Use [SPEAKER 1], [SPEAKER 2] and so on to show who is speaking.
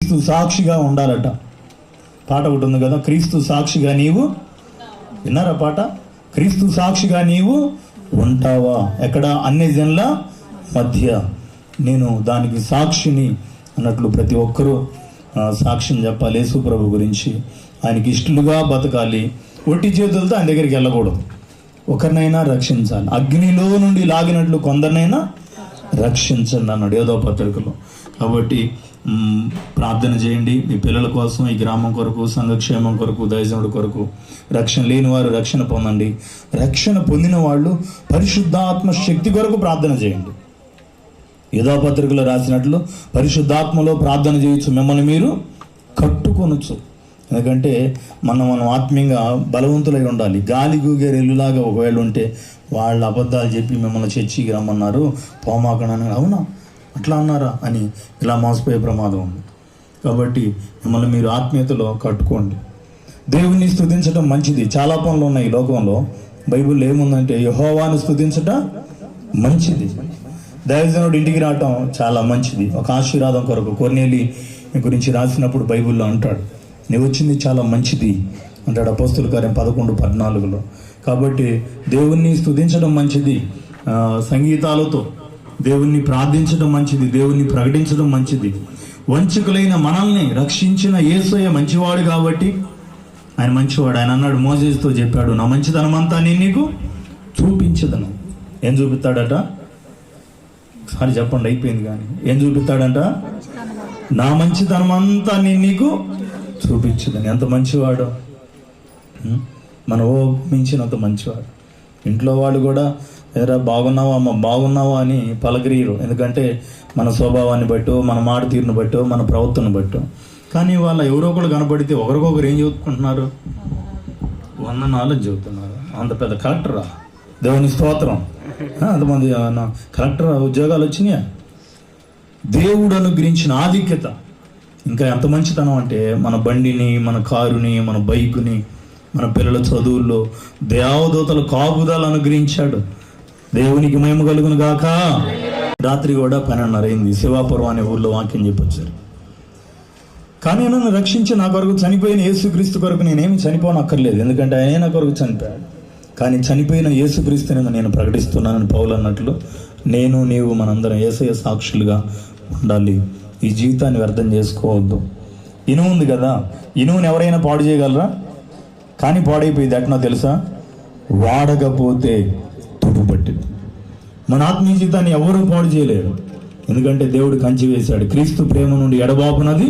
[SPEAKER 1] క్రీస్తు సాక్షిగా ఉండాలట. పాట ఒకటి ఉంది కదా, క్రీస్తు సాక్షిగా నీవు, విన్నారా పాట? క్రీస్తు సాక్షిగా నీవు ఉంటావా? ఎక్కడ? అన్ని జనుల మధ్య నేను దానికి సాక్షిని అన్నట్లు ప్రతి ఒక్కరూ సాక్ష్యం చెప్పాలి యేసు ప్రభు గురించి. ఆయనకి ఇష్టలుగా బతకాలి. ఒట్టి చేతులతో ఆయన దగ్గరికి వెళ్ళకూడదు. ఒకరినైనా రక్షించాలి. అగ్నిలో నుండి లాగినట్లు కొందరినైనా రక్షించండి అన్నాడు యోధా పత్రికలో. కాబట్టి ప్రార్థన చేయండి మీ పిల్లల కోసం, ఈ గ్రామం కొరకు, సంఘక్షేమం కొరకు, దైవజనుడి కొరకు. రక్షణ లేని వారు రక్షణ పొందండి. రక్షణ పొందిన వాళ్ళు పరిశుద్ధాత్మ శక్తి కొరకు ప్రార్థన చేయండి. యోధా పత్రికలో రాసినట్లు పరిశుద్ధాత్మలో ప్రార్థన చేయొచ్చు, మిమ్మల్ని మీరు కట్టుకొనొచ్చు. ఎందుకంటే మనం ఆత్మీయంగా బలవంతులై ఉండాలి. గాలి గూగే రెల్లులాగా ఒకవేళ ఉంటే వాళ్ళు అబద్ధాలు చెప్పి మిమ్మల్ని చర్చికి రమ్మన్నారు, పోమాకనని, అవునా అట్లా అన్నారా అని ఇలా మోసపోయే ప్రమాదం ఉంది. కాబట్టి మిమ్మల్ని మీరు ఆత్మీయతలో కట్టుకోండి. దేవుణ్ణి స్తుతించడం మంచిది. చాలా పనులు ఉన్నాయి ఈ లోకంలో. బైబిల్లో ఏముందంటే యెహోవాను స్తుతించడం మంచిది. దైవజనుడు ఇంటికి రావటం చాలా మంచిది. ఒక ఆశీర్వాదం కొరకు కొర్నేలి గురించి రాసినప్పుడు బైబిల్లో అంటాడు, నువ్వు వచ్చింది చాలా మంచిది అంటాడు అపోస్తలుల కార్యం 11:14. కాబట్టి దేవుణ్ణి స్తుతించడం మంచిది. సంగీతాలతో దేవుణ్ణి ప్రార్థించడం మంచిది. దేవుణ్ణి ప్రకటించడం మంచిది. వంచకులైన మనల్ని రక్షించిన యేసయ్య మంచివాడు కాబట్టి ఆయన మంచివాడు. ఆయన అన్నాడు, మోసేసుతో చెప్పాడు, నా మంచితనం అంతా నేను నీకు చూపించదను. ఏం చూపిస్తాడట? ఒకసారి చెప్పండి, అయిపోయింది. కానీ ఏం చూపిస్తాడంట? నా మంచితనం అంతా నేను నీకు చూపించదని. ఎంత మంచివాడు! మన ఓ మించినంత మంచివాడు. ఇంట్లో వాళ్ళు కూడా ఎరా బాగున్నావా అమ్మ, బాగున్నావా అని పలకరీరు. ఎందుకంటే మన స్వభావాన్ని బట్టో, మన మాట తీరును బట్టో, మన ప్రవర్తన బట్టో. కానీ వాళ్ళ ఎవరో ఒకరు కనపడితే ఒకరికొకరు ఏం చెప్పుకుంటున్నారు? వందనాలు చెబుతున్నారు. అంత పెద్ద కలెక్టరా? దేవుని స్తోత్రం. అంతమంది కలెక్టర్ ఉద్యోగాలు వచ్చినాయా? దేవుడు అనుగ్రహించిన ఆధిక్యత ఇంకా ఎంత మంచితనం అంటే, మన బండిని, మన కారుని, మన బైకుని, మన పిల్లల చదువుల్లో దేవదూతలు కాపుదలు అనుగ్రహించాడు. దేవునికి మహిమ కలుగును గాక. రాత్రి కూడా 12:30 అయింది. శివాపురం అనే ఊళ్ళో వాక్యం చెప్పొచ్చారు. కానీ నన్ను రక్షించి నా కొరకు చనిపోయిన యేసుక్రీస్తు కొరకు నేనేమి చనిపోనక్కర్లేదు, ఎందుకంటే ఆయనే నా కొరకు చనిపోయాడు. కానీ చనిపోయిన యేసుక్రీస్తుని నేను ప్రకటిస్తున్నానని పౌలు అన్నట్లు నేను, నీవు, మనందరం యేసయ్య సాక్షులుగా ఉండాలి. ఈ జీవితాన్ని వ్యర్థం చేసుకోవద్దు. ఇనుము ఉంది కదా, ఇనుముని ఎవరైనా పాడు చేయగలరా? కానీ పాడైపోయింది. ఎట్నో తెలుసా? వాడకపోతే తుప్పు పట్టింది. మన ఆత్మీయ జీవితాన్ని ఎవరూ పాడు చేయలేరు. ఎందుకంటే దేవుడు కంచి వేశాడు. క్రీస్తు ప్రేమ నుండి ఎడబాపునది